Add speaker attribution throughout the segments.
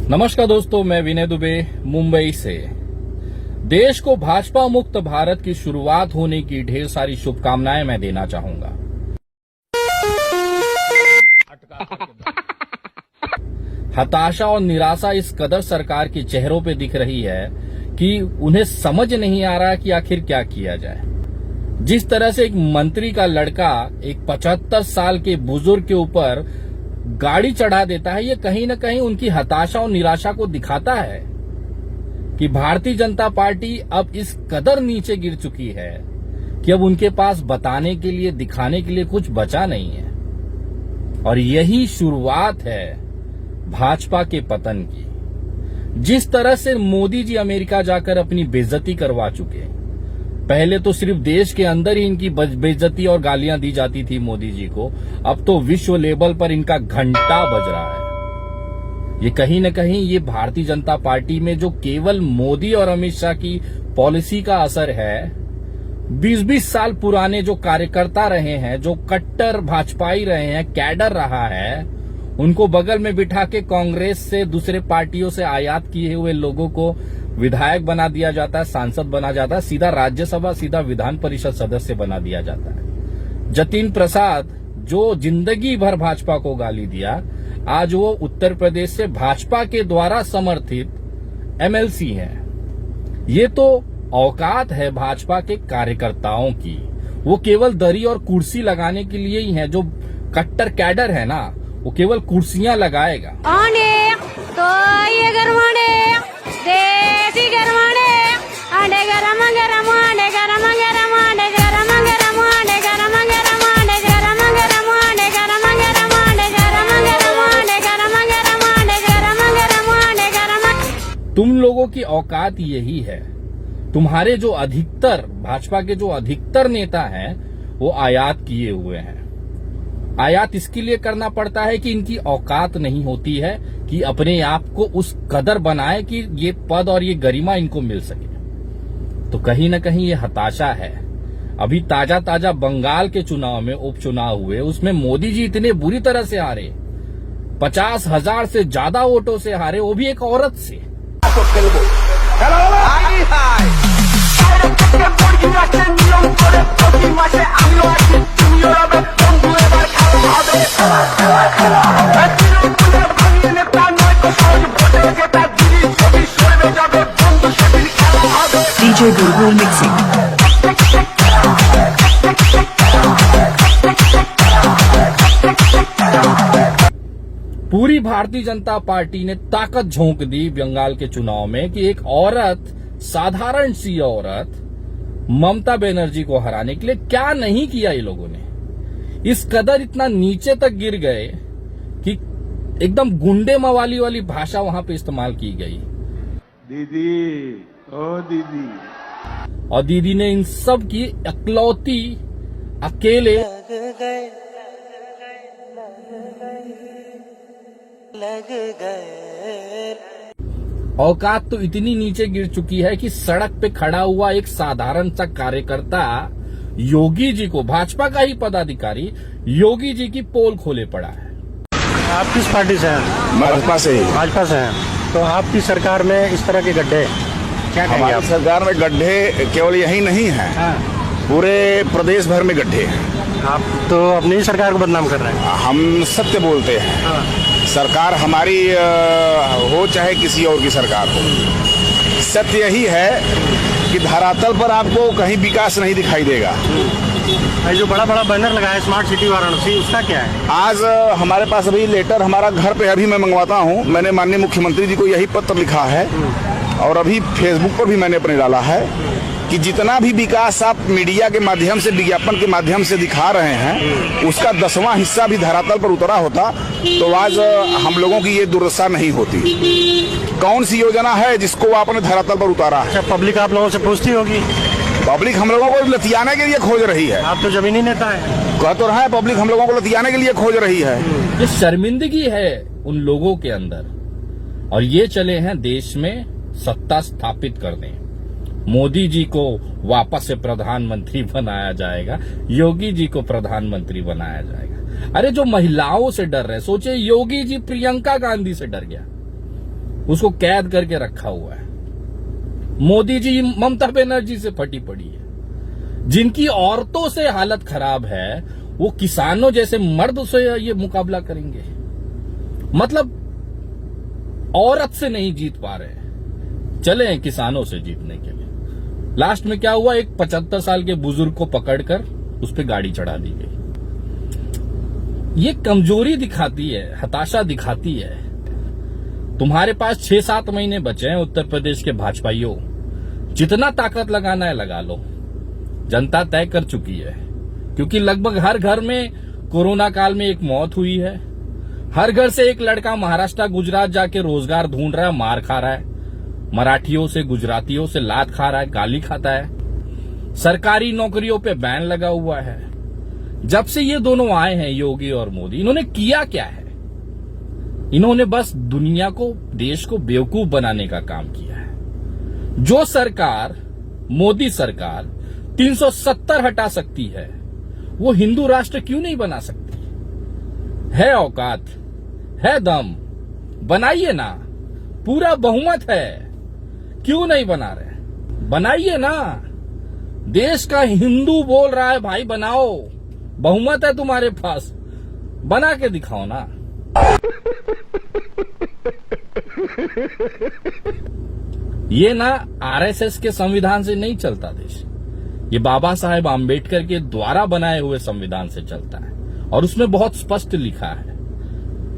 Speaker 1: नमस्कार दोस्तों, मैं विनय दुबे मुंबई से। देश को भाजपा मुक्त भारत की शुरुआत होने की ढेर सारी शुभकामनाएं मैं देना चाहूंगा। हताशा और निराशा इस कदर सरकार के चेहरों पे दिख रही है कि उन्हें समझ नहीं आ रहा कि आखिर क्या किया जाए। जिस तरह से एक मंत्री का लड़का एक 75 साल के बुजुर्ग के ऊपर गाड़ी चढ़ा देता है, ये कहीं न कहीं उनकी हताशा और निराशा को दिखाता है कि भारतीय जनता पार्टी अब इस कदर नीचे गिर चुकी है कि अब उनके पास बताने के लिए, दिखाने के लिए कुछ बचा नहीं है। और यही शुरुआत है भाजपा के पतन की। जिस तरह से मोदी जी अमेरिका जाकर अपनी बेइज्जती करवा चुके हैं, पहले तो सिर्फ देश के अंदर ही इनकी बेइज्जती और गालियां दी जाती थी मोदी जी को, अब तो विश्व लेवल पर इनका घंटा बज रहा है। ये कहीं न कहीं ये भारतीय जनता पार्टी में जो केवल मोदी और अमित शाह की पॉलिसी का असर है, 20-20 साल पुराने जो कार्यकर्ता रहे हैं, जो कट्टर भाजपाई रहे हैं, कैडर रहा है, उनको बगल में बिठा के कांग्रेस से, दूसरे पार्टियों से आयात किए हुए लोगों को विधायक बना दिया जाता है, सांसद बना जाता है, सीधा राज्यसभा, सीधा विधान परिषद सदस्य बना दिया जाता है। जतिन प्रसाद जो जिंदगी भर भाजपा को गाली दिया, आज वो उत्तर प्रदेश से भाजपा के द्वारा समर्थित एमएलसी हैं। ये तो औकात है भाजपा के कार्यकर्ताओं की। वो केवल दरी और कुर्सी लगाने के लिए ही है। जो कट्टर कैडर है ना, वो केवल कुर्सियां लगाएगा।
Speaker 2: तो ये गरमाने देसी गरमाने आंडे गरम गरम आंडे गरम गरम आंडे गरम गरम आंडे गरम गरम आंडे गरम गरम आंडे गरम गरम आंडे गरम गरम आंडे गरम गरम आंडे गरम गरम आंडे गरम।
Speaker 1: तुम लोगों की औकात यही है। तुम्हारे जो अधिकतर भाजपा के जो अधिकतर नेता हैं, वो आयात किए हुए हैं। आयात इसके लिए करना पड़ता है कि इनकी औकात नहीं होती है कि अपने आप को उस कदर बनाए कि ये पद और ये गरिमा इनको मिल सके। तो कहीं न कहीं ये हताशा है। अभी ताजा ताजा बंगाल के चुनाव में, उपचुनाव हुए, उसमें मोदी जी इतने बुरी तरह से हारे, 50,000 से ज्यादा वोटों से हारे, वो भी एक औरत से।
Speaker 3: DJ Gurgul Mixing।
Speaker 1: पूरी भारतीय जनता पार्टी ने ताकत झोंक दी बंगाल के चुनाव में कि एक औरत, साधारण सी औरत, ममता बनर्जी को हराने के लिए क्या नहीं किया ये लोगों ने। इस कदर इतना नीचे तक गिर गए कि एकदम गुंडे मवाली वाली भाषा वहां पे इस्तेमाल की गई।
Speaker 4: दीदी, ओ दीदी।
Speaker 1: और दीदी ने इन सब की इकलौती अकेले औकात तो इतनी नीचे गिर चुकी है कि सड़क पे खड़ा हुआ एक साधारण सा कार्यकर्ता योगी जी को, भाजपा का ही पदाधिकारी योगी जी की पोल खोले पड़ा है।
Speaker 5: आप किस पार्टी से हैं?
Speaker 4: भाजपा से।
Speaker 5: भाजपा से हैं। तो आपकी सरकार में इस तरह के गड्ढे क्या कहेंगे आप?
Speaker 4: हमारी सरकार में गड्ढे केवल यही नहीं है, पूरे प्रदेश भर में गड्ढे हैं।
Speaker 5: आप तो अपनी ही सरकार को बदनाम कर रहे हैं।
Speaker 4: हम सत्य बोलते हैं। सरकार हमारी हो चाहे किसी और की सरकार हो, सत्य यही है कि धरातल पर आपको कहीं विकास नहीं दिखाई देगा।
Speaker 5: जो बड़ा बड़ा बैनर लगा है स्मार्ट सिटी वाराणसी, उसका क्या है?
Speaker 4: आज हमारे पास अभी लेटर हमारा घर पे अभी मैं मंगवाता हूँ। मैंने माननीय मुख्यमंत्री जी को यही पत्र लिखा है और अभी फेसबुक पर भी मैंने अपने डाला है कि जितना भी विकास आप मीडिया के माध्यम से, विज्ञापन के माध्यम से दिखा रहे हैं, उसका 10वां हिस्सा भी धरातल पर उतरा होता तो आज हम लोगों की ये दुर्दशा नहीं होती। कौन सी योजना है जिसको आपने धरातल पर उतारा है?
Speaker 5: अच्छा, पब्लिक आप लोगों से पूछती होगी?
Speaker 4: पब्लिक हम लोगों को लतियाने के लिए खोज रही है।
Speaker 5: आप तो जमीनी नेता है।
Speaker 4: कह तो रहा है, पब्लिक हम लोगों को लतियाने के लिए खोज रही है।
Speaker 1: ये शर्मिंदगी है उन लोगों के अंदर, और ये चले हैं देश में सत्ता स्थापित करने। मोदी जी को वापस से प्रधानमंत्री बनाया जाएगा, योगी जी को प्रधानमंत्री बनाया जाएगा। अरे जो महिलाओं से डर रहे, सोचे योगी जी प्रियंका गांधी से डर गया, उसको कैद करके रखा हुआ है। मोदी जी ममता बनर्जी से फटी पड़ी है। जिनकी औरतों से हालत खराब है वो किसानों जैसे मर्द से ये मुकाबला करेंगे। मतलब औरत से नहीं जीत पा रहे हैं, चले हैं किसानों से जीतने के लिए। लास्ट में क्या हुआ, एक 75 साल के बुजुर्ग को पकड़कर उस पर गाड़ी चढ़ा दी गई। ये कमजोरी दिखाती है, हताशा दिखाती है। तुम्हारे पास 6-7 महीने बचे हैं उत्तर प्रदेश के भाजपाइयों, जितना ताकत लगाना है लगा लो। जनता तय कर चुकी है, क्योंकि लगभग हर घर में कोरोना काल में एक मौत हुई है। हर घर से एक लड़का महाराष्ट्र गुजरात जाके रोजगार ढूंढ रहा है, मार खा रहा है, मराठियों से गुजरातियों से लात खा रहा है, गाली खाता है। सरकारी नौकरियों पे बैन लगा हुआ है। जब से ये दोनों आए हैं योगी और मोदी, इन्होंने किया क्या है? इन्होंने बस दुनिया को, देश को बेवकूफ बनाने का काम किया है। जो सरकार, मोदी सरकार 370 हटा सकती है, वो हिंदू राष्ट्र क्यों नहीं बना सकती? है औकात, है दम, बनाइए ना। पूरा बहुमत है, क्यों नहीं बना रहे? बनाइए ना। देश का हिंदू बोल रहा है भाई बनाओ, बहुमत है तुम्हारे पास, बना के दिखाओ ना। ये ना आरएसएस के संविधान से नहीं चलता देश, ये बाबा साहेब आम्बेडकर के द्वारा बनाए हुए संविधान से चलता है। और उसमें बहुत स्पष्ट लिखा है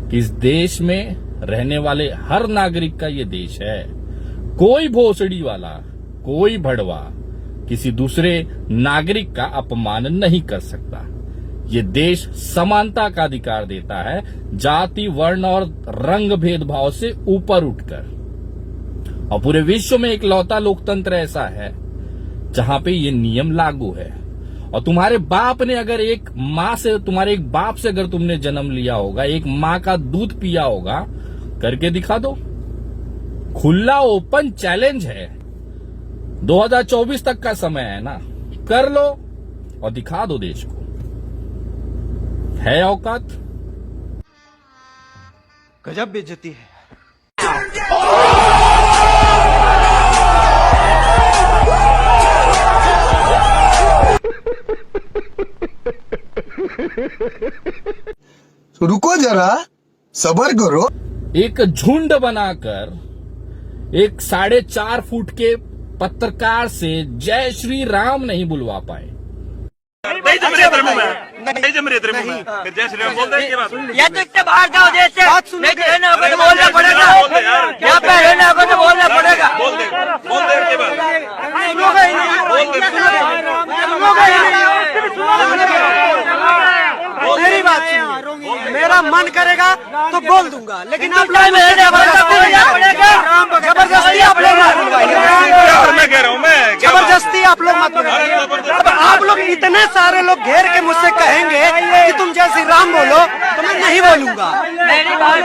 Speaker 1: कि इस देश में रहने वाले हर नागरिक का ये देश है। कोई भोसड़ी वाला, कोई भड़वा किसी दूसरे नागरिक का अपमान नहीं कर सकता। ये देश समानता का अधिकार देता है, जाति, वर्ण और रंग भेदभाव से ऊपर उठकर। और पूरे विश्व में इकलौता लोकतंत्र ऐसा है जहां पे ये नियम लागू है। और तुम्हारे बाप ने अगर एक माँ से, तुम्हारे एक बाप से अगर तुमने जन्म लिया होगा, एक माँ का दूध पिया होगा, करके दिखा दो। खुला ओपन चैलेंज है, 2024 तक का समय है ना, कर लो और दिखा दो देश को। है औकात?
Speaker 3: गजब बेइज्जती है।
Speaker 6: रुको जरा, सब्र करो।
Speaker 1: एक झुंड बनाकर एक 4.5 फुट के पत्रकार से जय श्री राम नहीं बुलवा पाए।
Speaker 7: नहीं जम रहे में नहीं जम रहे में फिर जय श्री राम बोल दे।
Speaker 8: या तो इससे बाहर जाओ देश से, नहीं तो रहना होगा तो बोलना पड़ेगा। यहाँ पे रहना होगा तो बोलना पड़ेगा।
Speaker 7: बोल दे के बाद
Speaker 3: मेरी बात सुनिए, मेरा मन करेगा तो बोल दूंगा, लेकिन आप लोग जबरदस्ती आप लोग
Speaker 7: मैं कह रहा हूँ, मैं
Speaker 3: जबरदस्ती आप लोग मत करो। अब आप लोग इतने सारे लोग घेर के मुझसे कहेंगे कि तुम जय श्री राम बोलो, तो मैं नहीं बोलूंगा।
Speaker 8: मेरी बात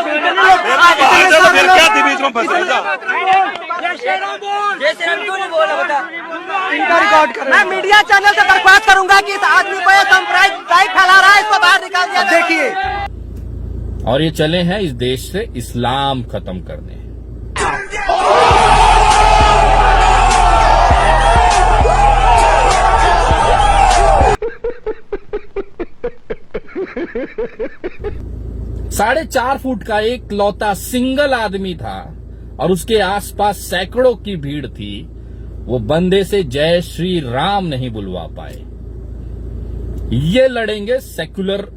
Speaker 7: क्या थी बीच में फंसे जा।
Speaker 8: जय श्री राम क्यों नहीं बोला बता?
Speaker 3: इनका रिकॉर्ड कर, मैं मीडिया चैनल से दरख्वास्त करूंगा कि इस आदमी को ये सांप्रदायिक फैला रहा है, इसको बाहर निकाल दिया। देखिए,
Speaker 1: और ये चले हैं इस देश से इस्लाम खत्म करने। साढ़े 4 फुट का एक लौता सिंगल आदमी था और उसके आसपास सैकड़ों की भीड़ थी। वो बंदे से जय श्री राम नहीं बुलवा पाए। ये लड़ेंगे सेक्युलर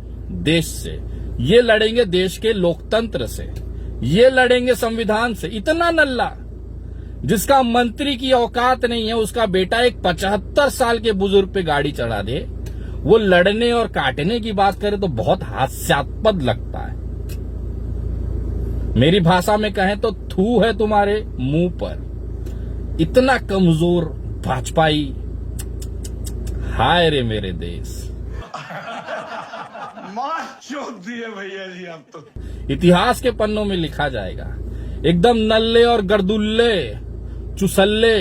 Speaker 1: देश से, ये लड़ेंगे देश के लोकतंत्र से, ये लड़ेंगे संविधान से। इतना नल्ला जिसका मंत्री की औकात नहीं है, उसका बेटा एक 75 साल के बुजुर्ग पे गाड़ी चढ़ा दे, वो लड़ने और काटने की बात करे तो बहुत हास्यास्पद लगता है। मेरी भाषा में कहें तो थू है तुम्हारे मुंह पर। इतना कमजोर भाजपाई, हाय रे मेरे देश।
Speaker 4: भैया जी आप तो
Speaker 1: इतिहास के पन्नों में लिखा जाएगा, एकदम नल्ले और गर्दुल्ले, चुसल्ले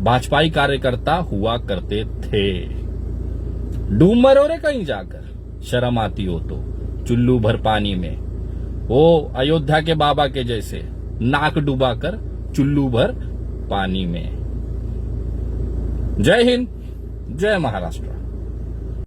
Speaker 1: भाजपाई कार्यकर्ता हुआ करते थे। डूब मरो रे कहीं जाकर, शर्म आती हो तो, चुल्लू भर पानी में। वो अयोध्या के बाबा के जैसे नाक डुबाकर चुल्लू भर पानी में। जय हिंद, जय महाराष्ट्र।